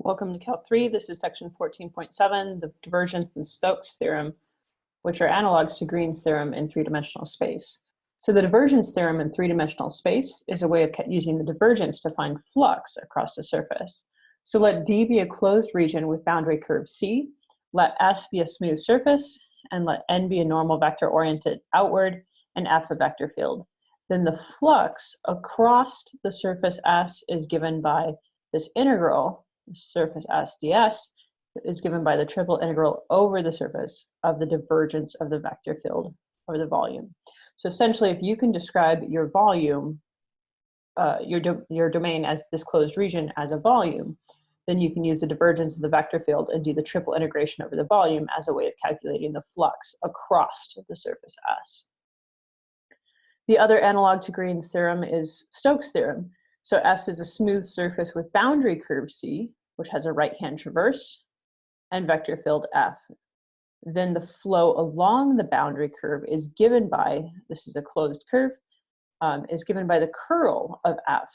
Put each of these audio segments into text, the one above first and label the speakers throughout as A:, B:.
A: Welcome to Calc 3. This is section 14.7, the Divergence and Stokes Theorem, which are analogs to Green's theorem in three-dimensional space. So the divergence theorem in three-dimensional space is a way of using the divergence to find flux across a surface. So let D be a closed region with boundary curve C, let S be a smooth surface, and let N be a normal vector oriented outward, and F a vector field. Then the flux across the surface S is given by this integral, surface S ds, is given by the triple integral over the surface of the divergence of the vector field over the volume. So essentially, if you can describe your volume, your domain as this closed region as a volume, then you can use the divergence of the vector field and do the triple integration over the volume as a way of calculating the flux across the surface S. The other analog to Green's theorem is Stokes' theorem. So S is a smooth surface with boundary curve C, which has a right-hand traverse, and vector field F. Then the flow along the boundary curve is given by, this is a closed curve, is given by the curl of F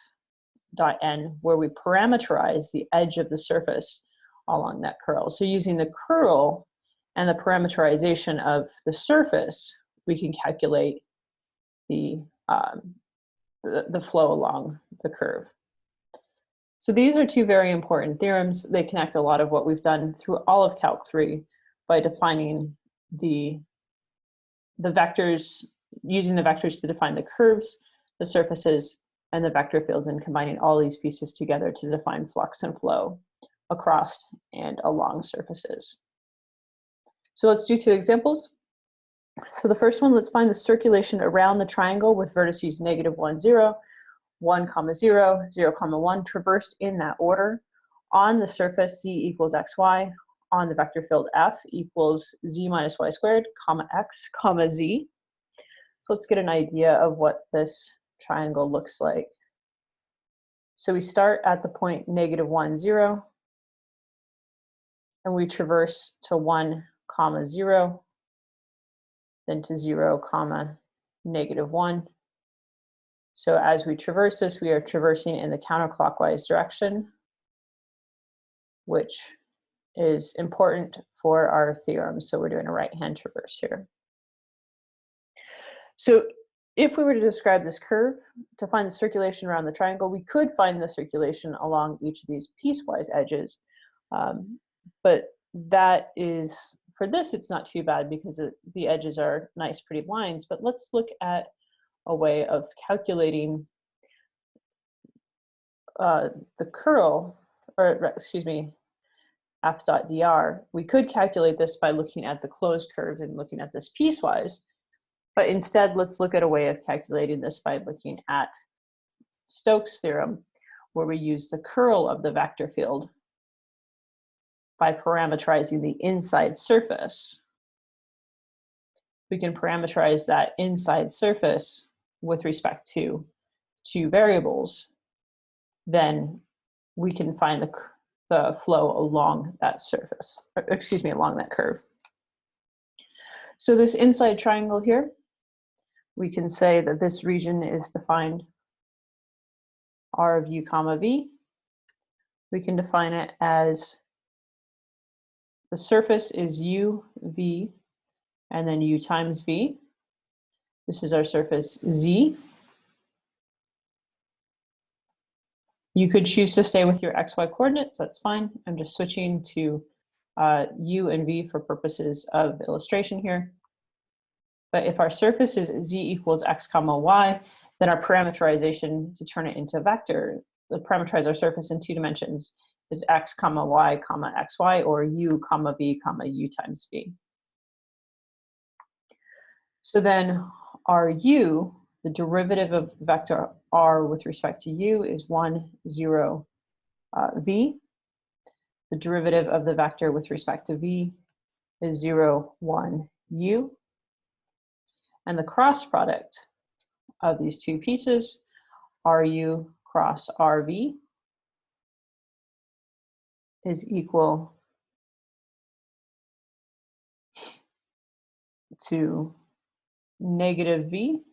A: dot N, where we parameterize the edge of the surface along that curl. So using the curl and the parameterization of the surface, we can calculate the flow along the curve. So these are two very important theorems. They connect a lot of what we've done through all of Calc 3 by defining the vectors, using the vectors to define the curves, the surfaces, and the vector fields, and combining all these pieces together to define flux and flow across and along surfaces. So let's do two examples. So the first one, let's find the circulation around the triangle with vertices -1, 0, 1, 0, 0, 1, traversed in that order. On the surface, C equals xy. On the vector field F equals z minus y squared, comma x, comma z. So let's get an idea of what this triangle looks like. So we start at the point -1, 0, and we traverse to 1, 0, then to 0, -1. So as we traverse this, we are traversing in the counterclockwise direction, which is important for our theorem. So we're doing a right-hand traverse here. So if we were to describe this curve to find the circulation around the triangle, we could find the circulation along each of these piecewise edges. But that is, for this, it's not too bad because the edges are nice, pretty lines. But let's look at a way of calculating the curl, or excuse me, f dot dr. We could calculate this by looking at the closed curve and looking at this piecewise, but instead let's look at a way of calculating this by looking at Stokes' theorem, where we use the curl of the vector field by parameterizing the inside surface. We can parameterize that inside surface with respect to two variables. Then we can find the flow along that surface, along that curve. So this inside triangle here, we can say that this region is defined R of u comma v. We can define it as the surface is u, v, and then u times v. This is our surface z. You could choose to stay with your xy coordinates, that's fine. I'm just switching to u and v for purposes of illustration here. But if our surface is z equals x comma y, then our parameterization to turn it into a vector, to parameterize our surface in 2 dimensions, is x comma y comma xy, or u comma v comma u times v. So then our u, the derivative of the vector r with respect to u, is 1, 0, v. The derivative of the vector with respect to v is 0, 1, u. And the cross product of these two pieces, ru cross rv, is equal to -v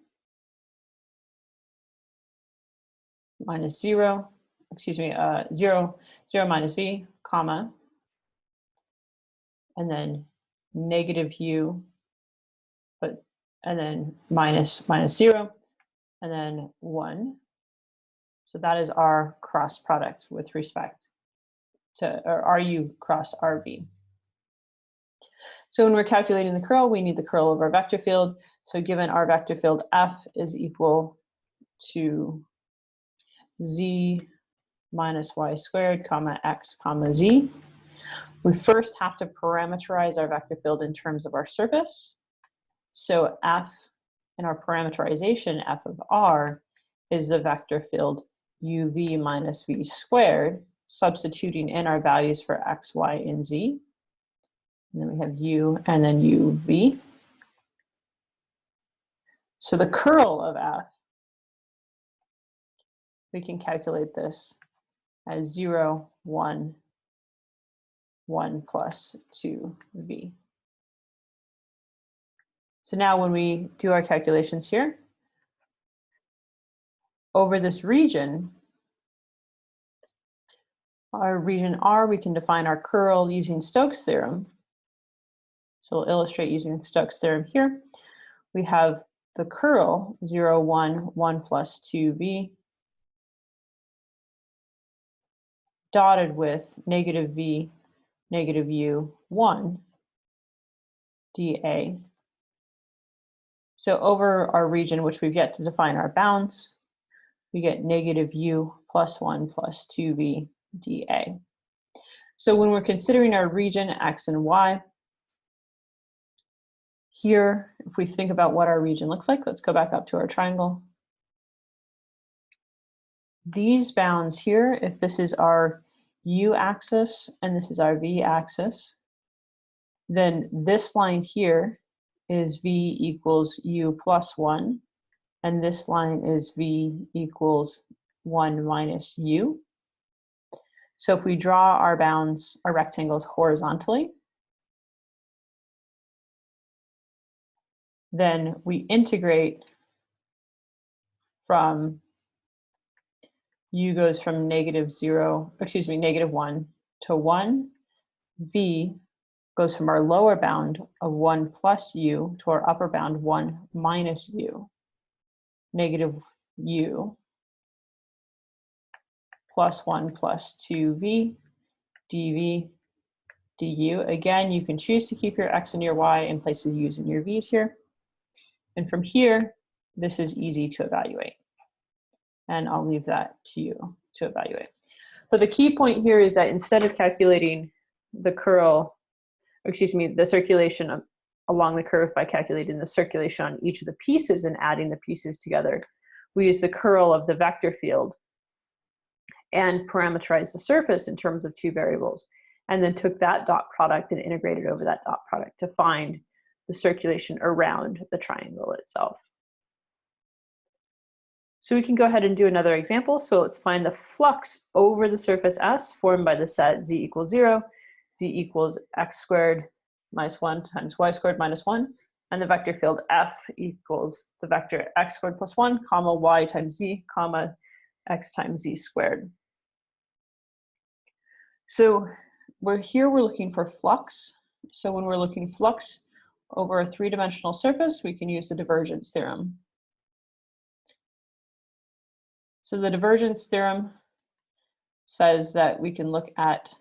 A: minus 0 0, 0 minus v, comma, and then negative u, and then minus 0, and then 1. So that is our cross product with respect to, or RU cross RV. So when we're calculating the curl, we need the curl of our vector field. So given our vector field F is equal to z minus y squared, comma x, comma z, we first have to parameterize our vector field in terms of our surface. So F in our parameterization, F of R, is the vector field uv minus v squared, substituting in our values for x, y, and z. And then we have u and then uv. So the curl of F, we can calculate this as 0, 1, 1 plus 2v. So now when we do our calculations here, over this region, our region R, we can define our curl using Stokes theorem. So we'll illustrate using the Stokes theorem here. We have the curl 0, 1, 1 plus 2v dotted with negative v, negative u, 1 dA. So over our region, which we've yet to define our bounds, we get negative u plus 1 plus 2v dA. So when we're considering our region x and y, here, if we think about what our region looks like, let's go back up to our triangle. These bounds here, if this is our u-axis and this is our v-axis, then this line here is v equals u plus 1, and this line is v equals 1 minus u. So if we draw our bounds, our rectangles horizontally, then we integrate from u goes from negative 1 to 1. V goes from our lower bound of 1 plus u to our upper bound 1 minus u. Negative u plus 1 plus 2v dv du. Again, you can choose to keep your x and your y in place of u's and your v's here. And from here, this is easy to evaluate. And I'll leave that to you to evaluate. But the key point here is that instead of calculating the curl, the circulation along the curve by calculating the circulation on each of the pieces and adding the pieces together, we use the curl of the vector field and parameterize the surface in terms of two variables, and then took that dot product and integrated over that dot product to find the circulation around the triangle itself. So we can go ahead and do another example. So let's find the flux over the surface S formed by the set z equals 0, z equals x squared minus 1 times y squared minus 1, and the vector field F equals the vector x squared plus 1, comma y times z, comma x times z squared. So we're looking for flux. So when we're looking flux over a three-dimensional surface, we can use the divergence theorem. So the divergence theorem says that we can look at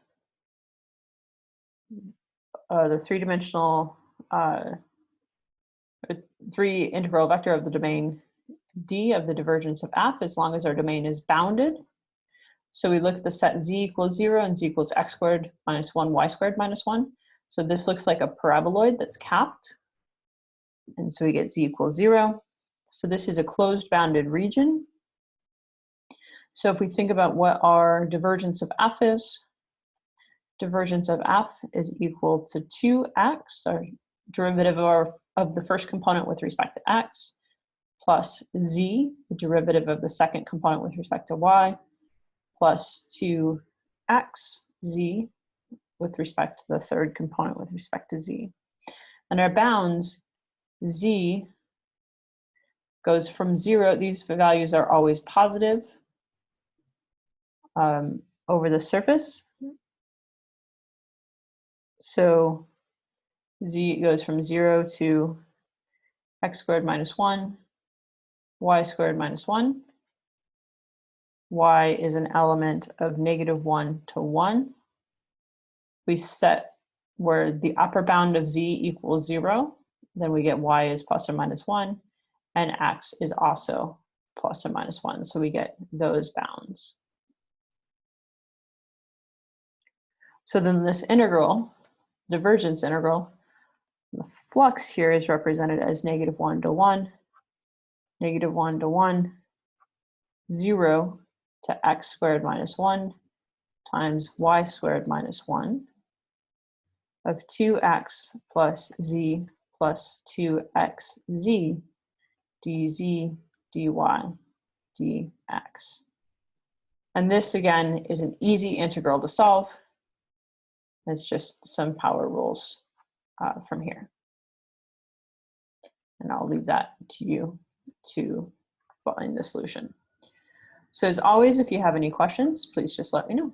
A: the three-dimensional, three-integral vector of the domain D of the divergence of F as long as our domain is bounded. So we look at the set z equals 0 and z equals x squared minus 1, y squared minus 1. So this looks like a paraboloid that's capped. And so we get z equals 0. So this is a closed bounded region. So if we think about what our divergence of F is, divergence of F is equal to 2x, our derivative of the first component with respect to x, plus z, the derivative of the second component with respect to y, plus 2x z with respect to the third component with respect to z. And our bounds, z goes from 0, these values are always positive, over the surface. So z goes from 0 to x squared minus 1, y squared minus 1. Y is an element of -1 to 1. We set where the upper bound of z equals 0, then we get y is plus or minus 1, and x is also plus or minus 1. So we get those bounds. So then this integral, divergence integral, the flux here is represented as -1 to 1, -1 to 1, 0 to x squared minus 1 times y squared minus 1 of 2x plus z plus 2xz dz dy dx. And this again is an easy integral to solve. It's just some power rules from here. And I'll leave that to you to find the solution. So as always, if you have any questions, please just let me know.